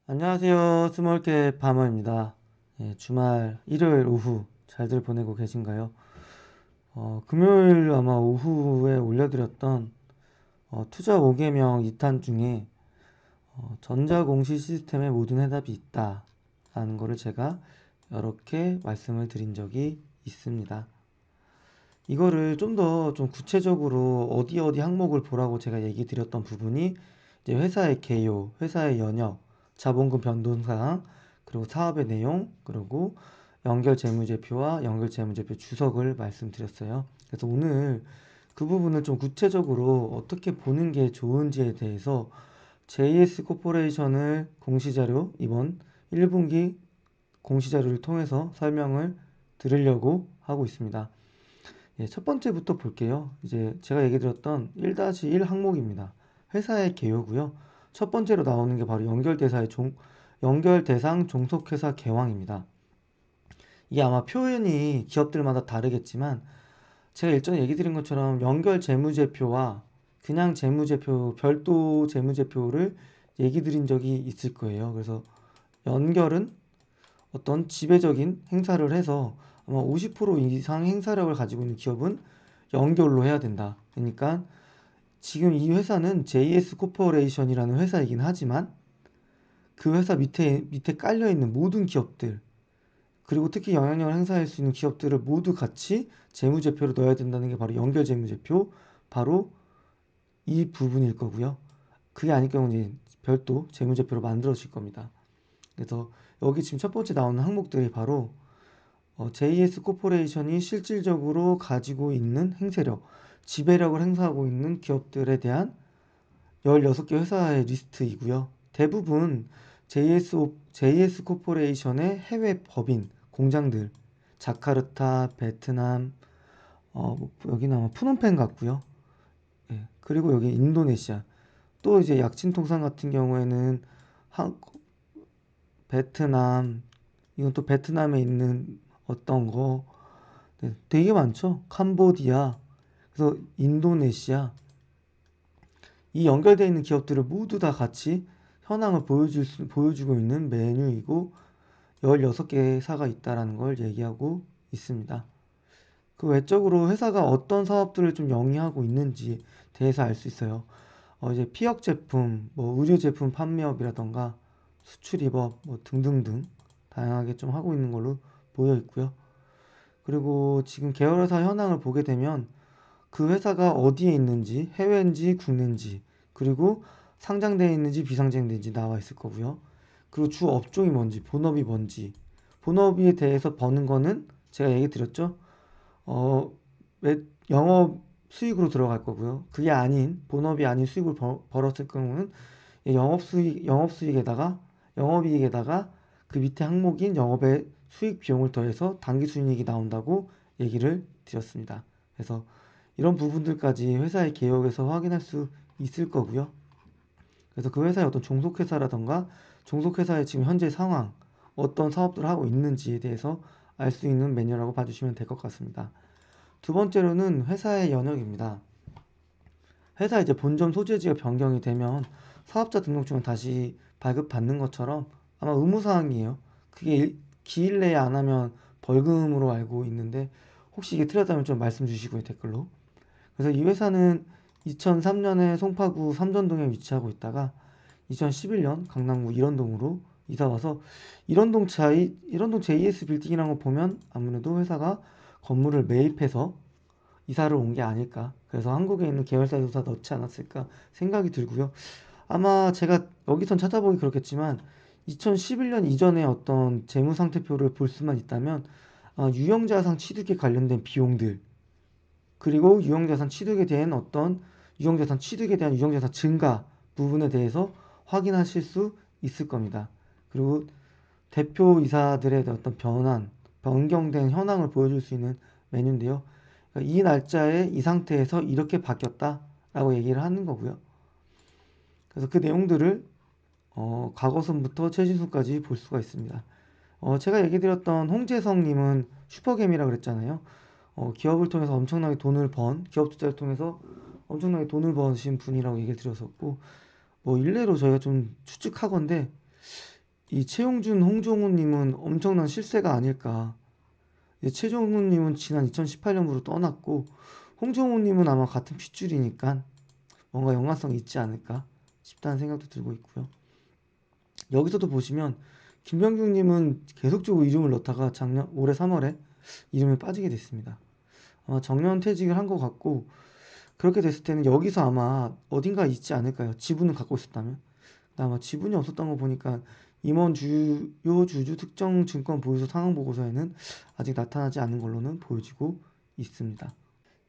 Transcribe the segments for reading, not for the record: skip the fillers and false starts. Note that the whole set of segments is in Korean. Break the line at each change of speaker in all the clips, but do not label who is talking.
안녕하세요. 스몰캡 파머입니다. 주말 일요일 오후 잘들 보내고 계신가요? 금요일 아마 오후에 올려드렸던 투자 5개명 2탄 중에 전자공시 시스템의 모든 해답이 있다 라는 거를 제가 이렇게 말씀을 드린 적이 있습니다. 이거를 좀 더 좀 구체적으로 어디 어디 항목을 보라고 제가 얘기 드렸던 부분이 이제 회사의 개요, 회사의 연역, 자본금 변동사항, 그리고 사업의 내용, 그리고 연결 재무제표와 연결 재무제표 주석을 말씀드렸어요. 그래서 오늘 그 부분을 좀 구체적으로 어떻게 보는 게 좋은지에 대해서 JS 코퍼레이션을 공시자료 이번 1분기 공시자료를 통해서 설명을 드리려고 하고 있습니다. 첫 번째부터 볼게요. 이제 제가 얘기 드렸던 1-1 항목입니다. 회사의 개요고요. 첫 번째로 나오는 게 바로 연결대상 종속회사 개황입니다. 이게 아마 표현이 기업들마다 다르겠지만 제가 일전에 얘기 드린 것처럼 연결 재무제표와 그냥 재무제표, 별도 재무제표를 얘기 드린 적이 있을 거예요. 그래서 연결은 어떤 지배적인 행사를 해서 아마 50% 이상 행사력을 가지고 있는 기업은 연결로 해야 된다. 그러니까 지금 이 회사는 JS 코퍼레이션이라는 회사이긴 하지만 그 회사 밑에 깔려 있는 모든 기업들, 그리고 특히 영향력을 행사할 수 있는 기업들을 모두 같이 재무제표로 넣어야 된다는 게 바로 연결 재무제표, 바로 이 부분일 거고요. 그게 아닐 경우는 별도 재무제표로 만들어질 겁니다. 그래서 여기 지금 첫 번째 나오는 항목들이 바로 JS 코퍼레이션이 실질적으로 가지고 있는 행세력, 지배력을 행사하고 있는 기업들에 대한 16개 회사의 리스트이고요. 대부분 JS 코퍼레이션의 해외 법인, 공장들, 자카르타, 베트남, 여기는 아마 푸놈펜 같고요. 예, 그리고 여기 인도네시아. 또 이제 약진통상 같은 경우에는 한, 베트남, 이건 또 베트남에 있는 어떤 거, 네, 되게 많죠. 캄보디아, 그래서 인도네시아, 이 연결되어 있는 기업들을 모두 다 같이 현황을 보여주고 있는 메뉴이고 16개사가 있다라는 걸 얘기하고 있습니다. 그 외적으로 회사가 어떤 사업들을 좀 영위하고 있는지 대해서 알 수 있어요. 이제 피혁 제품, 뭐 의류 제품 판매업이라던가 수출입업 뭐 등등등 다양하게 좀 하고 있는 걸로 보여 있고요. 그리고 지금 계열사 현황을 보게 되면 그 회사가 어디에 있는지, 해외인지 국내인지, 그리고 상장되어 있는지 비상장되어 있는지 나와 있을 거고요. 그리고 주 업종이 뭔지, 본업이 뭔지, 본업에 대해서 버는 거는 제가 얘기 드렸죠. 어, 영업 수익으로 들어갈 거고요. 그게 아닌, 본업이 아닌 수익을 벌었을 경우는 영업이익에다가 그 밑에 항목인 영업의 수익 비용을 더해서 당기순이익이 나온다고 얘기를 드렸습니다. 그래서 이런 부분들까지 회사의 개혁에서 확인할 수 있을 거고요. 그래서 그 회사의 어떤 종속회사라던가 종속회사의 지금 현재 상황, 어떤 사업들을 하고 있는지에 대해서 알 수 있는 메뉴라고 봐주시면 될 것 같습니다. 두 번째로는 회사의 연역입니다. 회사 이제 본점 소재지가 변경이 되면 사업자 등록증을 다시 발급받는 것처럼 아마 의무사항이에요. 그게 기일 내에 안 하면 벌금으로 알고 있는데 혹시 이게 틀렸다면 좀 말씀 주시고요, 댓글로. 그래서 이 회사는 2003년에 송파구 삼전동에 위치하고 있다가 2011년 강남구 일원동으로 이사 와서 일원동 JS 빌딩이라는 거 보면 아무래도 회사가 건물을 매입해서 이사를 온 게 아닐까. 그래서 한국에 있는 계열사에도 다 넣지 않았을까 생각이 들고요. 아마 제가 여기선 찾아보기 그렇겠지만 2011년 이전에 어떤 재무상태표를 볼 수만 있다면 유형자산 취득에 관련된 비용들, 그리고 유형자산 취득에 대한 유형자산 증가 부분에 대해서 확인하실 수 있을 겁니다. 그리고 대표이사들의 어떤 변경된 현황을 보여줄 수 있는 메뉴인데요. 그러니까 이 날짜에 이 상태에서 이렇게 바뀌었다라고 얘기를 하는 거고요. 그래서 그 내용들을 과거선부터 최신수까지 볼 수가 있습니다. 제가 얘기 드렸던 홍재성님은 슈퍼겜이라고 그랬잖아요. 기업을 통해서 엄청나게 기업 투자를 통해서 엄청나게 돈을 버신 분이라고 얘기를 드렸었고, 뭐 일례로 저희가 좀 추측하건데 이 최용준, 홍종훈님은 엄청난 실세가 아닐까. 최종훈님은 지난 2018년부로 떠났고 홍종훈님은 아마 같은 핏줄이니까 뭔가 연관성이 있지 않을까 싶다는 생각도 들고 있고요. 여기서도 보시면 김병중님은 계속적으로 이름을 넣다가 올해 3월에 이름이 빠지게 됐습니다. 아마 정년 퇴직을 한 것 같고 그렇게 됐을 때는 여기서 아마 어딘가 있지 않을까요? 지분을 갖고 있었다면. 아마 지분이 없었던 거 보니까 임원 주요 주주 특정 증권 보유소 상황 보고서에는 아직 나타나지 않은 걸로는 보여지고 있습니다.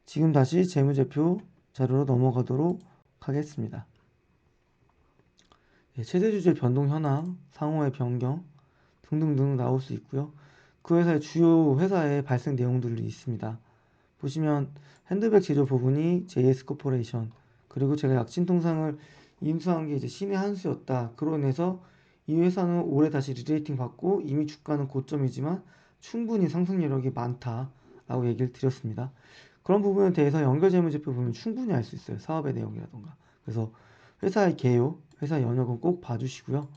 지금 다시 재무제표 자료로 넘어가도록 하겠습니다. 최대 주주의 변동 현황, 상호의 변경 등등등 나올 수 있고요. 그 회사의 주요 회사의 발생 내용들이 있습니다. 보시면 핸드백 제조 부분이 JS 코퍼레이션, 그리고 제가 약진 통상을 인수한 게 이제 신의 한 수였다. 그로 인해서 이 회사는 올해 다시 리레이팅 받고 이미 주가는 고점이지만 충분히 상승 여력이 많다라고 얘기를 드렸습니다. 그런 부분에 대해서 연결재무제표 보면 충분히 알 수 있어요. 사업의 내용이라던가. 그래서 회사의 개요, 회사 연역은 꼭 봐주시고요.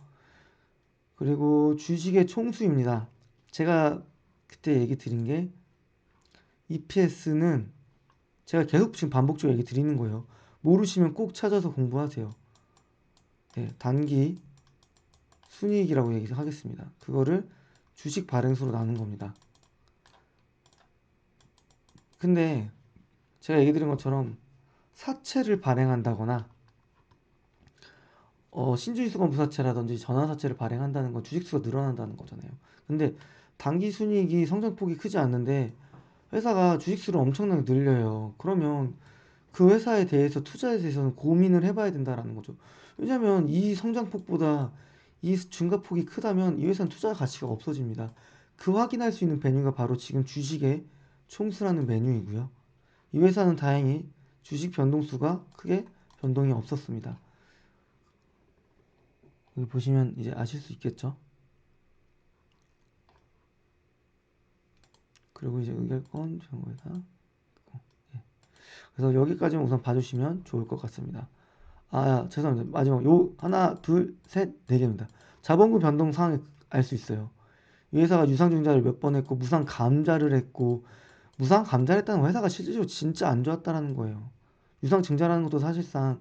그리고 주식의 총수입니다. 제가 그때 얘기 드린 게 EPS는 제가 계속 지금 반복적으로 얘기 드리는 거예요. 모르시면 꼭 찾아서 공부하세요. 네, 단기 순이익이라고 얘기하겠습니다. 그거를 주식 발행수로 나눈 겁니다. 근데 제가 얘기 드린 것처럼 사채를 발행한다거나 신주유수건 부사채라든지 전환사채를 발행한다는 건 주식수가 늘어난다는 거잖아요. 근데 단기 순이익이 성장폭이 크지 않는데 회사가 주식수를 엄청나게 늘려요. 그러면 그 회사에 대해서 투자에 대해서는 고민을 해봐야 된다라는 거죠. 왜냐하면 이 성장폭보다 이 증가폭이 크다면 이 회사는 투자 가치가 없어집니다. 그 확인할 수 있는 메뉴가 바로 지금 주식의 총수라는 메뉴이고요. 이 회사는 다행히 주식 변동수가 크게 변동이 없었습니다. 여기 보시면 이제 아실 수 있겠죠. 그리고 이제 의결권 정보회사. 그래서 여기까지만 우선 봐주시면 좋을 것 같습니다. 죄송합니다. 마지막 요 하나 둘 셋 네 개입니다. 자본금 변동 상황을 알 수 있어요. 이 회사가 유상증자를 몇 번 했고 무상 감자를 했고 무상 감자를 했다는 회사가 실질적으로 진짜 안 좋았다라는 거예요. 유상증자라는 것도 사실상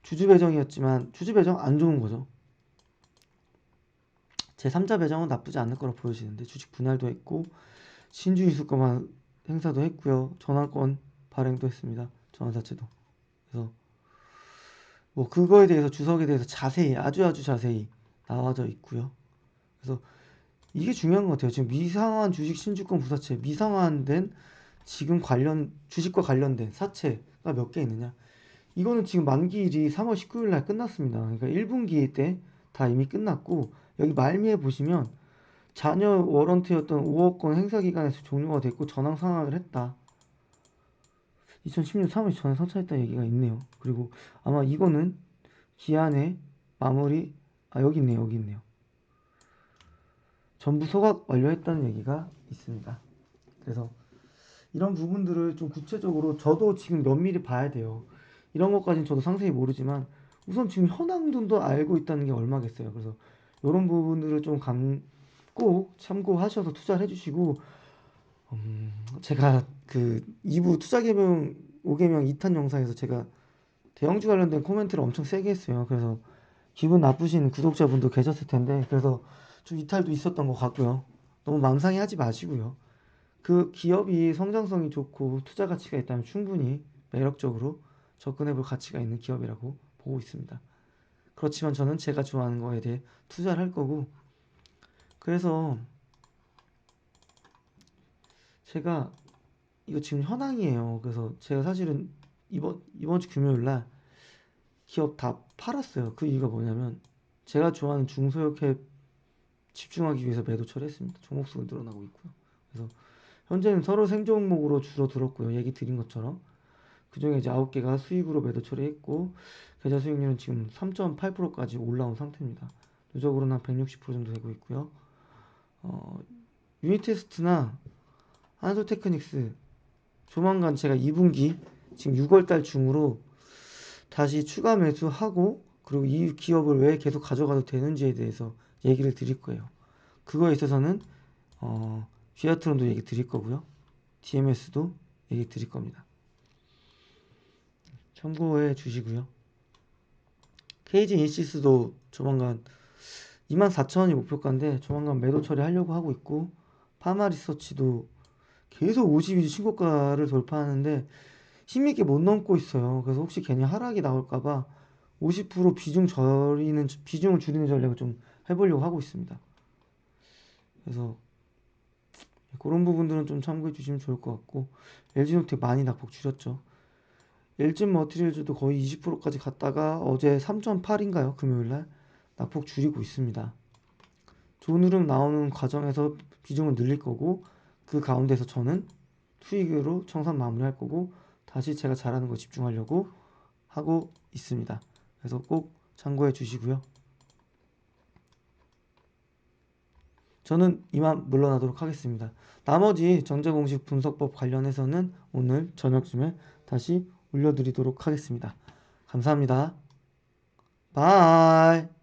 주주 배정이었지만 주주 배정 안 좋은 거죠. 제3자 배정은 나쁘지 않을 거라 보여지는데 주식 분할도 했고 신주 이수권만 행사도 했고요. 전환권 발행도 했습니다. 전환사채도. 그래서 뭐 그거에 대해서 주석에 대해서 자세히 아주 자세히 나와져 있고요. 그래서 이게 중요한 것 같아요. 지금 미상환 주식 신주권 부사채 미상환된 지금 관련 주식과 관련된 사채가 몇 개 있느냐? 이거는 지금 만기일이 3월 19일 날 끝났습니다. 그러니까 1분기 때 다 이미 끝났고 여기 말미에 보시면 잔여 워런트였던 5억건 행사 기간에서 종료가 됐고 전환 상환을 했다. 2010년 3월 전에 선차했다 얘기가 있네요. 그리고 아마 이거는 기한의 마무리 여기 있네요. 여기 있네요. 전부 소각 완료했다는 얘기가 있습니다. 그래서 이런 부분들을 좀 구체적으로 저도 지금 면밀히 봐야 돼요. 이런 것까지는 저도 상세히 모르지만 우선 지금 현황도 알고 있다는 게 얼마겠어요. 그래서 이런 부분들을 좀 꼭 참고하셔서 투자를 해주시고 제가 그 2부 투자개명 5개명 2탄 영상에서 제가 대형주 관련된 코멘트를 엄청 세게 했어요. 그래서 기분 나쁘신 구독자분도 계셨을 텐데 그래서 좀 이탈도 있었던 것 같고요. 너무 맘상이 하지 마시고요. 그 기업이 성장성이 좋고 투자 가치가 있다면 충분히 매력적으로 접근해 볼 가치가 있는 기업이라고 보고 있습니다. 그렇지만 저는 제가 좋아하는 거에 대해 투자를 할 거고 그래서 제가 이거 지금 현황이에요. 그래서 제가 사실은 이번 주 금요일 날 기업 다 팔았어요. 그 이유가 뭐냐면 제가 좋아하는 중소형캡 집중하기 위해서 매도 처리했습니다. 종목수가 늘어나고 있고요. 그래서 현재는 서로 생종목으로 줄어들었고요. 얘기 드린 것처럼 그중에 이제 9개가 수익으로 매도 처리했고 계좌 수익률은 지금 3.8%까지 올라온 상태입니다. 누적으로는 한 160% 정도 되고 있고요. 유니테스트나 한솔테크닉스 조만간 제가 2분기 지금 6월달 중으로 다시 추가 매수하고 그리고 이 기업을 왜 계속 가져가도 되는지에 대해서 얘기를 드릴 거예요. 그거에 있어서는 비아트론도 얘기 드릴 거고요. DMS도 얘기 드릴 겁니다. 참고해 주시고요. KG 인시스도 조만간 24,000원이 목표가인데 조만간 매도 처리하려고 하고 있고, 파마 리서치도 계속 52주 신고가를 돌파하는데 힘있게 못 넘고 있어요. 그래서 혹시 괜히 하락이 나올까봐 50% 비중을 줄이는 전략을 좀 해보려고 하고 있습니다. 그래서 그런 부분들은 좀 참고해 주시면 좋을 것 같고, LG노텍 많이 낙폭 줄였죠. LG 머티리얼즈도 거의 20%까지 갔다가 어제 3.8인가요? 금요일날 낙폭 줄이고 있습니다. 좋은 흐름 나오는 과정에서 비중을 늘릴 거고, 그 가운데서 저는 수익으로 청산 마무리할 거고, 다시 제가 잘하는 거 집중하려고 하고 있습니다. 그래서 꼭 참고해 주시고요. 저는 이만 물러나도록 하겠습니다. 나머지 전자공식 분석법 관련해서는 오늘 저녁쯤에 다시 올려드리도록 하겠습니다. 감사합니다. 바이.